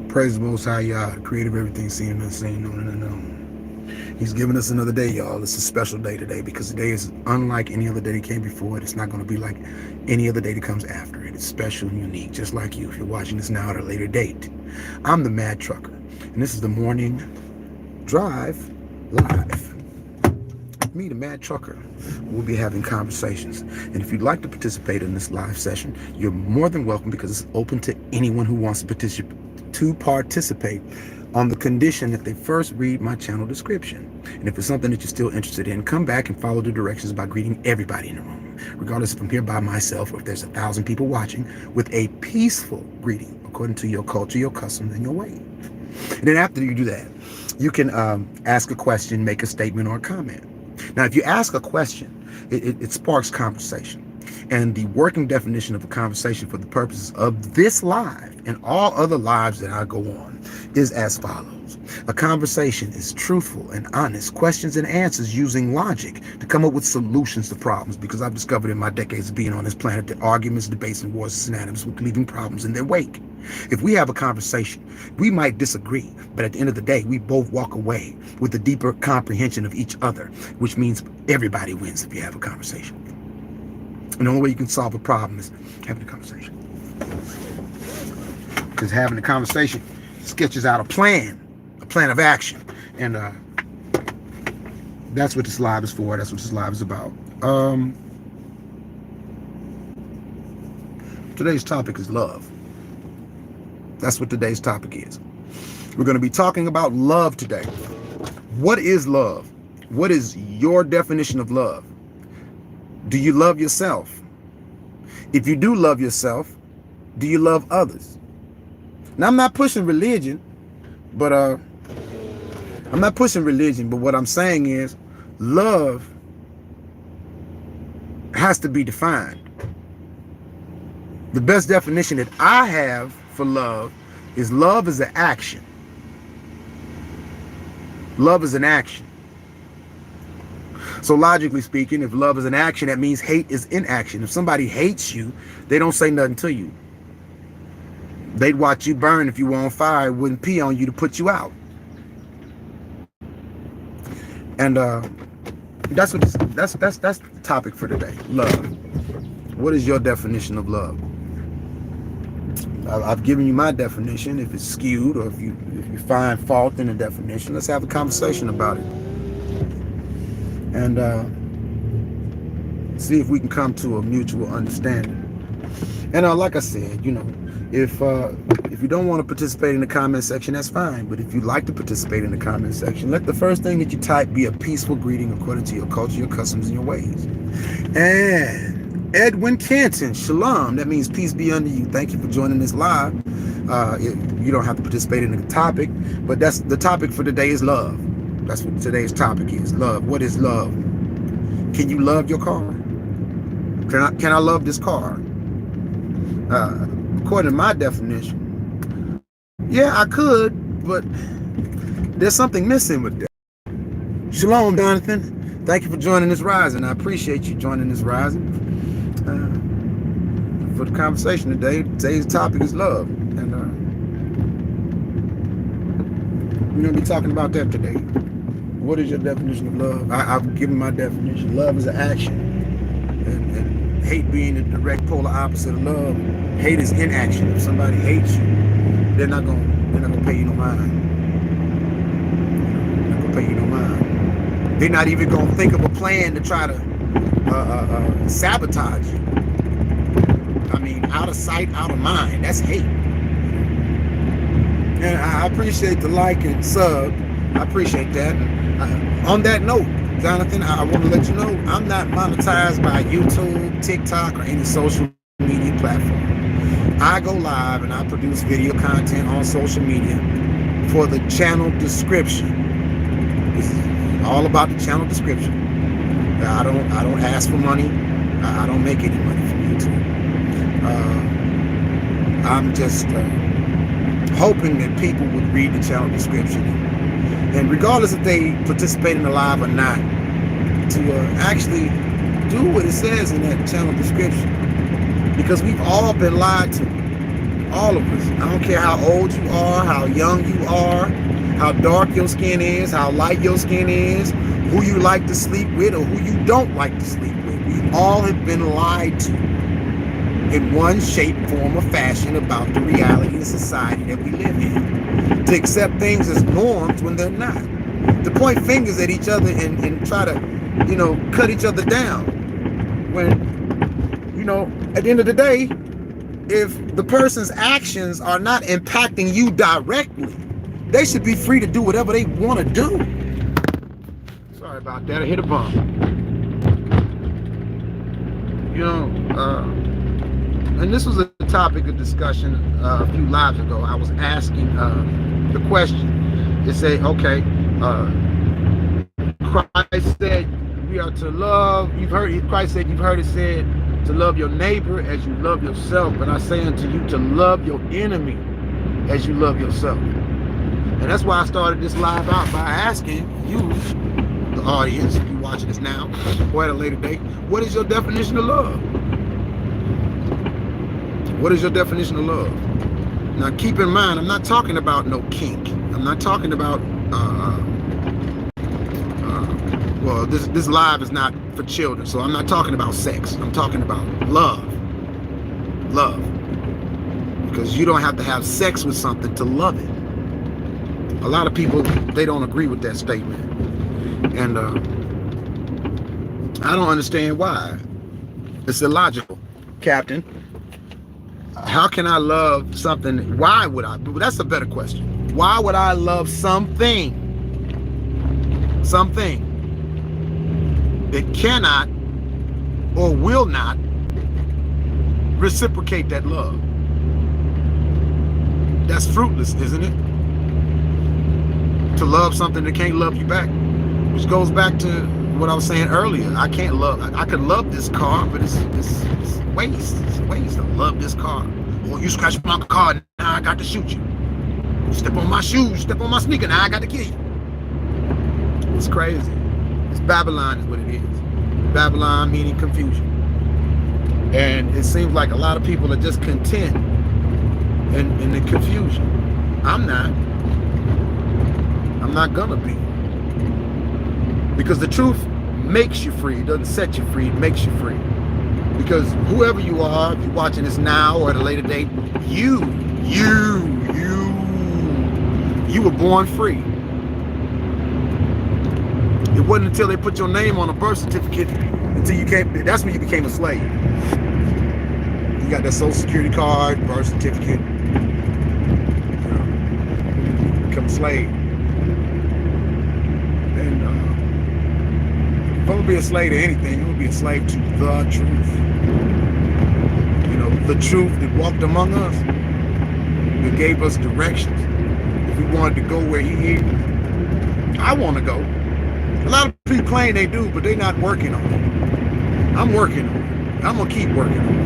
Praise the Most High Yah, the creator of everything seen and unseen, known and unknown. He's given us another day, y'all. It's a special day today because today is unlike any other day that came before it. It's not going to be like any other day that comes after it. It's special and unique, just like you if you're watching this now at a later date. I'm the Mad Trucker, and this is the Morning Drive Live. Me, the Mad Trucker, will be having conversations. And if you'd like to participate in this live session, you're more than welcome because it's open to anyone who wants to participate on the condition that they first read my channel description. And if it's something that you're still interested in, come back and follow the directions by greeting everybody in the room, regardless if I'm here by myself or if there's 1,000 people watching, with a peaceful greeting according to your culture, your customs, and your way. And then after you do that, you can ask a question, make a statement, or a comment. Now, if you ask a question, it sparks conversation. And the working definition of a conversation for the purposes of this live and all other lives that I go on is as follows. A conversation is truthful and honest questions and answers using logic to come up with solutions to problems, because I've discovered in my decades of being on this planet that arguments, debates, and wars are synonymous with leaving problems in their wake. If we have a conversation, we might disagree, but at the end of the day, we both walk away with a deeper comprehension of each other, which means everybody wins if you have a conversation. And the only way you can solve a problem is having a conversation. Because having a conversation sketches out a plan of action. And that's what this live is for. That's what this live is about. Today's topic is love. That's what today's topic is. We're going to be talking about love today. What is love? What is your definition of love? Do you love yourself? If you do love yourself, do you love others? Now, I'm not pushing religion, but what I'm saying is love has to be defined. The best definition that I have for love is an action. Love is an action. So logically speaking, if love is an action, that means hate is inaction. If somebody hates you, they don't say nothing to you. They'd watch you burn if you were on fire, wouldn't pee on you to put you out. And that's the topic for today. Love. What is your definition of love? I've given you my definition. If it's skewed or if you find fault in the definition, let's have a conversation about it. And see if we can come to a mutual understanding. And like I said, if you don't want to participate in the comment section, that's fine. But if you'd like to participate in the comment section, let the first thing that you type be a peaceful greeting according to your culture, your customs, and your ways. And Edwin Canton, shalom. That means peace be unto you. Thank you for joining this live. You don't have to participate in the topic, but that's the topic for today is love. That's what today's topic is. Love. What is love? Can you love your car? Can I love this car? According to my definition, yeah, I could, but there's something missing with that. Shalom, Jonathan. Thank you for joining this rising. I appreciate you joining this rising. For the conversation today, today's topic is love. And we're going to be talking about that today. What is your definition of love? I've given my definition. Love is an action. And hate being the direct polar opposite of love. Hate is inaction. If somebody hates you, they're not gonna pay you no mind. They're not gonna pay you no mind. They're not even gonna think of a plan to try to sabotage you. I mean, out of sight, out of mind. That's hate. And I appreciate the like and sub. I appreciate that. On that note, Jonathan, I want to let you know I'm not monetized by YouTube, TikTok, or any social media platform. I go live and I produce video content on social media for the channel description. This is all about the channel description. I don't ask for money. I don't make any money from YouTube. I'm just hoping that people would read the channel description. And regardless if they participate in the live or not, to actually do what it says in that channel description. Because we've all been lied to. All of us. I don't care how old you are, how young you are, how dark your skin is, how light your skin is, who you like to sleep with or who you don't like to sleep with. We all have been lied to in one shape, form, or fashion about the reality of society that we live in. To accept things as norms when they're not. To point fingers at each other and try to, cut each other down. When, at the end of the day, if the person's actions are not impacting you directly, they should be free to do whatever they want to do. Sorry about that, I hit a bump. And this was a topic of discussion a few lives ago. I was asking the question. It said, okay, Christ said we are to love. Christ said, you've heard it said to love your neighbor as you love yourself. But I say unto you to love your enemy as you love yourself. And that's why I started this live out by asking you, the audience, if you're watching this now or at a later date, what is your definition of love? What is your definition of love? Now keep in mind, I'm not talking about no kink. I'm not talking about, well, this live is not for children, so I'm not talking about sex. I'm talking about love. Love. Because you don't have to have sex with something to love it. A lot of people, they don't agree with that statement. And I don't understand why. It's illogical, Captain. How can I love something? Why would I? That's a better question. Why would I love something that cannot or will not reciprocate that love? That's fruitless, isn't it? To love something that can't love you back, which goes back to what I was saying earlier. I could love this car, but it's waste. It's waste. I love this car. Well, you scratch my car, now I got to shoot you. Step on my shoes, step on my sneaker, now I got to kill you. It's crazy. It's Babylon is what it is. Babylon meaning confusion. And it seems like a lot of people are just content in the confusion. I'm not gonna be. Because the truth makes you free. It doesn't set you free, it makes you free. Because whoever you are, if you're watching this now or at a later date, you were born free. It wasn't until they put your name on a birth certificate that's when you became a slave. You got that social security card, birth certificate, become a slave. And if I'm gonna be a slave to anything, you're gonna be a slave to the truth. The truth that walked among us, that gave us directions. If we wanted to go where he is, I want to go. A lot of people claim they do, but they're not working on it. I'm working on it. I'm gonna keep working on it.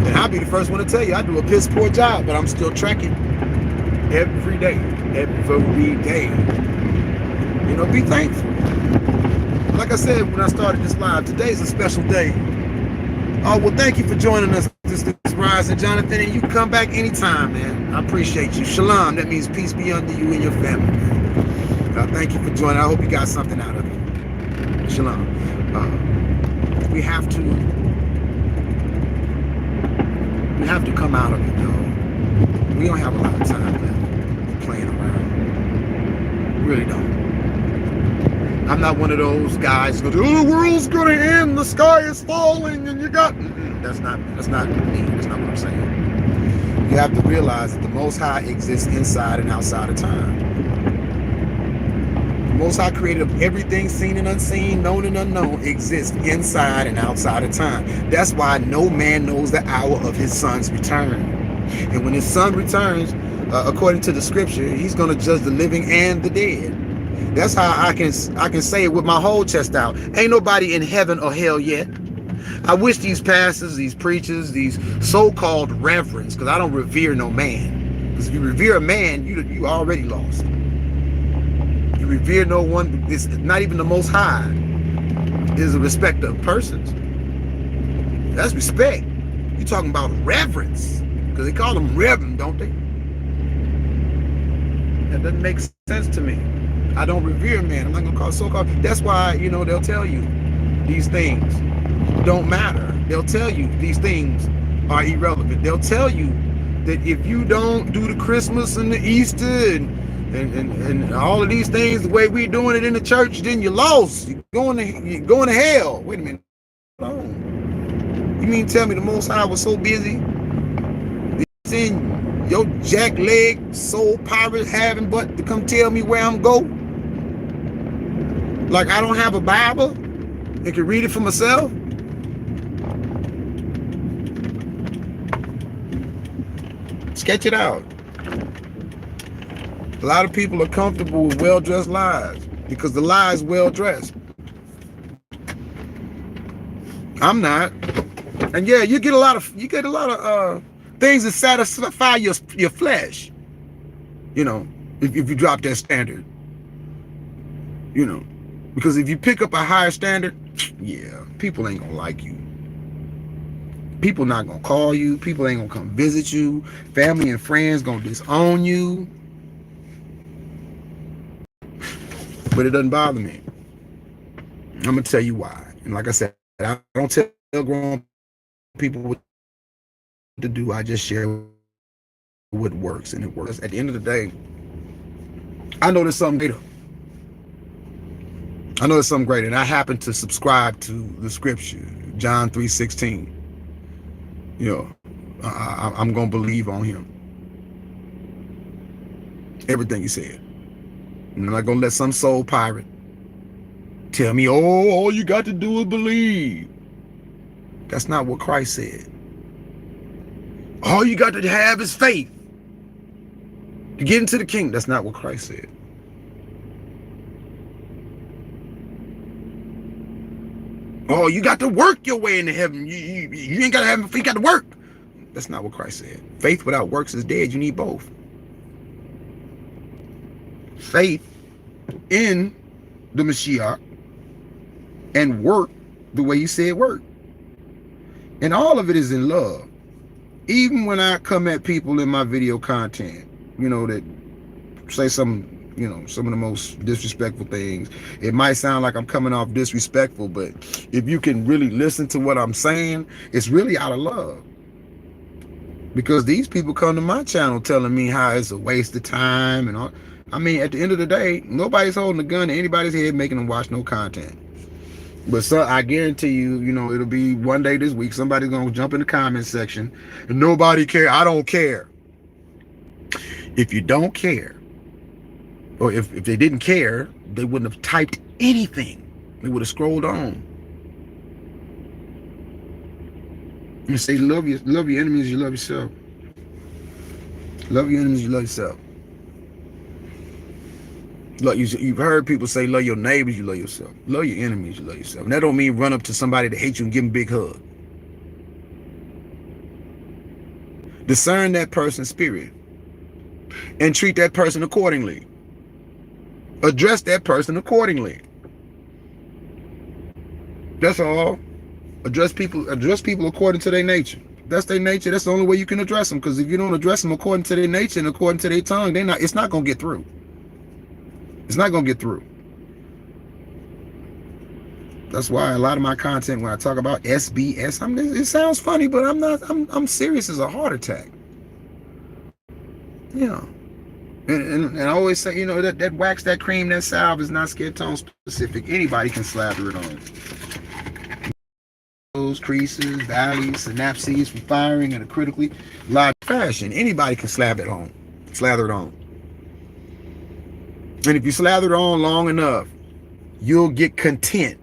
And I'll be the first one to tell you I do a piss poor job, but I'm still trekking every day. Every day. Be thankful. Like I said when I started this live, today's a special day. Oh, well, thank you for joining us this Rising, Jonathan, and you can come back anytime, man. I appreciate you. Shalom. That means peace be unto you and your family, man. Thank you for joining. I hope you got something out of it. Shalom. We have to come out of it, though. We don't have a lot of time left playing around. We really don't. I'm not one of those guys who go, oh, the world's gonna end, the sky is falling, and you got... That's not me. That's not what I'm saying. You have to realize that the Most High exists inside and outside of time. The Most High created everything seen and unseen, known and unknown, exists inside and outside of time. That's why no man knows the hour of his son's return. And when his son returns, according to the scripture, he's going to judge the living and the dead. That's how I can say it with my whole chest out. Ain't nobody in heaven or hell yet. I wish these pastors, these preachers, these so-called reverends, because I don't revere no man. Because if you revere a man, you already lost. You revere no one, it's not even the Most High, is a respecter of persons. That's respect. You're talking about reverence. Because they call them reverend, don't they? That doesn't make sense to me. I don't revere man. I'm not gonna call so-called. That's why, you know, they'll tell you these things don't matter. They'll tell you these things are irrelevant. They'll tell you that if you don't do the Christmas and the Easter and all of these things the way we're doing it in the church, then you're lost. You're going to hell. Wait a minute. Hold on. You mean tell me the Most High was so busy in your jackleg soul pirate having but to come tell me where I'm go? Like I don't have a Bible and can read it for myself? Sketch it out. A lot of people are comfortable with well-dressed lies because the lie is well-dressed. I'm not. And yeah, you get a lot of things that satisfy your flesh. You know, if you drop that standard. You know, because if you pick up a higher standard, yeah, people ain't gonna like you. People not gonna call you. People ain't gonna come visit you. Family and friends gonna disown you. But it doesn't bother me. I'm gonna tell you why. And like I said, I don't tell grown people what to do. I just share what works, and it works. At the end of the day, I know there's something greater. I know there's something greater, and I happen to subscribe to the scripture, John 3:16. You know, I'm gonna believe on him. Everything he said. I'm not gonna let some soul pirate tell me, oh, all you got to do is believe. That's not what Christ said. All you got to have is faith to get into the kingdom. That's not what Christ said. Oh, you got to work your way into heaven. You ain't got to have faith, you got to work. That's not what Christ said. Faith without works is dead. You need both. Faith in the Mashiach and work the way you said work. And all of it is in love. Even when I come at people in my video content, you know, that say some of the most disrespectful things. It might sound like I'm coming off disrespectful, but if you can really listen to what I'm saying, it's really out of love. Because these people come to my channel telling me how it's a waste of time and all. I mean, at the end of the day, nobody's holding a gun to anybody's head making them watch no content. But so I guarantee you, you know, it'll be one day this week, somebody's going to jump in the comment section and nobody care. I don't care. If you don't care, or if they didn't care, they wouldn't have typed anything. They would have scrolled on. And say, love your enemies, you love yourself. Love your enemies, you love yourself. Look, you've heard people say, love your neighbors, you love yourself. Love your enemies, you love yourself. And that don't mean run up to somebody that hates you and give them a big hug. Discern that person's spirit and treat that person accordingly. Address that person accordingly. That's all. Address people according to their nature. That's their nature. That's the only way you can address them. Because if you don't address them according to their nature and according to their tongue, it's not going to get through. It's not going to get through. That's why a lot of my content, when I talk about SBS, it sounds funny, but I'm serious as a heart attack. Yeah. And I always say, you know, that wax, that cream, that salve is not skin tone specific. Anybody can slather it on. Those creases, valleys, synapses from firing in a critically live fashion. Anybody can slather it on. And if you slather it on long enough, you'll get content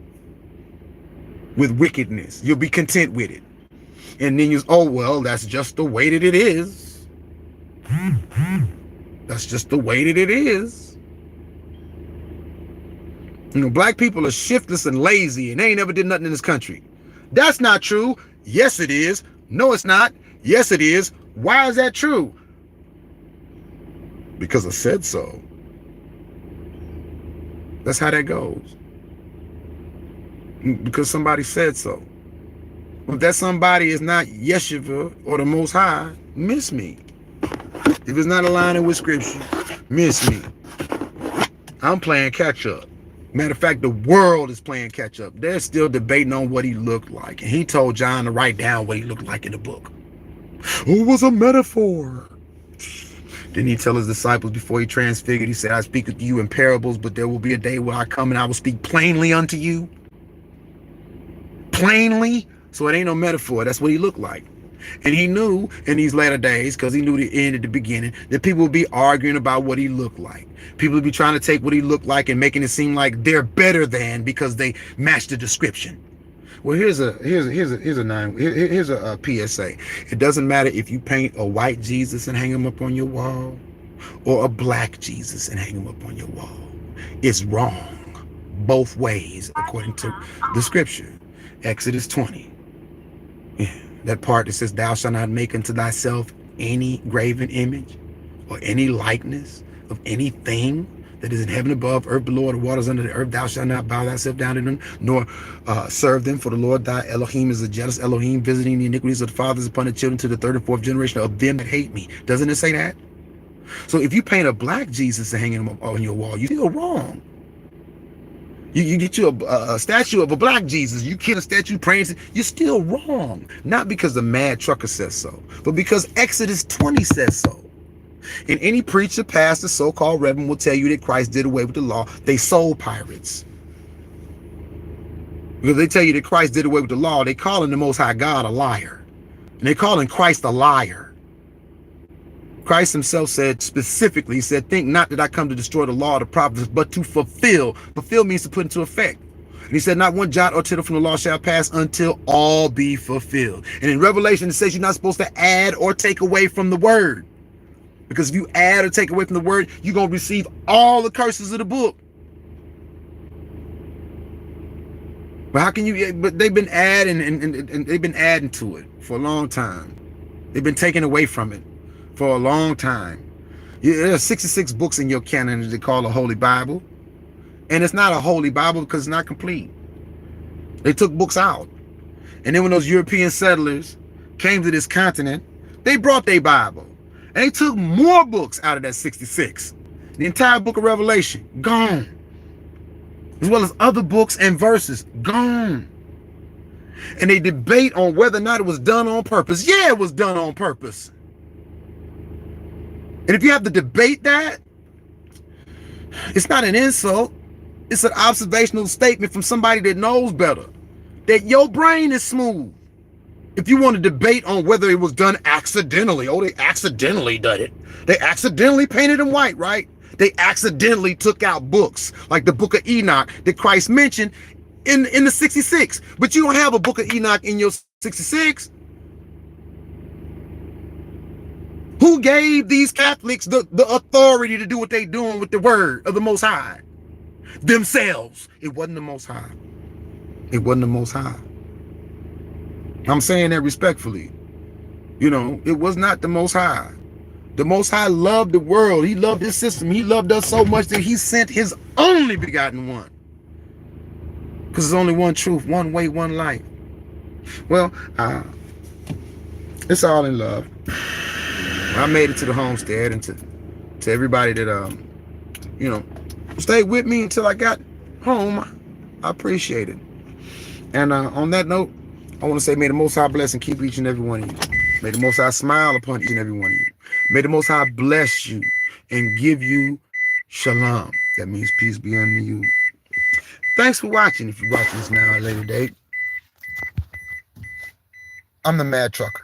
with wickedness. You'll be content with it. And then oh, well, that's just the way that it is. That's just the way that it is. You know, black people are shiftless and lazy and they ain't never did nothing in this country. That's not true. Yes, it is. No, it's not. Yes, it is. Why is that true? Because I said so. That's how that goes. Because somebody said so. If that somebody is not Yeshua or the Most High, miss me. If it's not aligning with Scripture, miss me. I'm playing catch up. Matter of fact, the world is playing catch up. They're still debating on what he looked like. And he told John to write down what he looked like in the book. It was a metaphor. Didn't he tell his disciples before he transfigured? He said, I speak with you in parables, but there will be a day where I come and I will speak plainly unto you. Plainly. So it ain't no metaphor. That's what he looked like. And he knew in these latter days, because he knew the end at the beginning, that people would be arguing about what he looked like. People would be trying to take what he looked like and making it seem like they're better than because they match the description. Well, here's a PSA. It doesn't matter if you paint a white Jesus and hang him up on your wall, or a black Jesus and hang him up on your wall. It's wrong both ways according to the scripture. Exodus 20. Yeah, that part that says, thou shalt not make unto thyself any graven image or any likeness of anything that is in heaven above, earth below, the waters under the earth. Thou shalt not bow thyself down to them, nor serve them. For the Lord thy Elohim is a jealous Elohim, visiting the iniquities of the fathers upon the children to the third and fourth generation of them that hate me. Doesn't it say that? So if you paint a black Jesus and hang him up on your wall, you feel wrong. You get you a statue of a black Jesus, you kill a statue praying, you're still wrong. Not because the mad trucker says so, but because Exodus 20 says so. And any preacher, pastor, so-called reverend will tell you that Christ did away with the law. They soul pirates. Because they tell you that Christ did away with the law, they calling the Most High God a liar. And they calling Christ a liar. Christ himself said specifically, he said, think not that I come to destroy the law of the prophets, but to fulfill. Fulfill means to put into effect. And he said, not one jot or tittle from the law shall pass until all be fulfilled. And in Revelation, it says you're not supposed to add or take away from the word. Because if you add or take away from the word, you're going to receive all the curses of the book. But how can you, but they've been adding and they've been adding to it for a long time. They've been taking away from it for a long time. There are 66 books in your canon that they call a Holy Bible. And it's not a Holy Bible because it's not complete. They took books out. And then when those European settlers came to this continent, they brought their Bible. And they took more books out of that 66. The entire book of Revelation, gone. As well as other books and verses, gone. And they debate on whether or not it was done on purpose. Yeah, it was done on purpose. And if you have to debate that, it's not an insult. It's an observational statement from somebody that knows better. That your brain is smooth. If you want to debate on whether it was done accidentally, oh, they accidentally did it. They accidentally painted them white, right? They accidentally took out books like the book of Enoch that Christ mentioned in the 66. But you don't have a book of Enoch in your 66. Who gave these Catholics the authority to do what they doing with the word of the Most High? Themselves. It wasn't the Most High. It wasn't the Most High. I'm saying that respectfully. You know, it was not the Most High. The Most High loved the world. He loved his system. He loved us so much that he sent his only begotten one. Because there's only one truth, one way, one life. Well, it's all in love. I made it to the homestead, and to everybody that you know, stayed with me until I got home. I appreciate it. And on that note, I want to say, may the Most High bless and keep each and every one of you. May the Most High smile upon each and every one of you. May the Most High bless you and give you shalom. That means peace be unto you. Thanks for watching. If you're watching this now at a later date, I'm the Mad Trucker.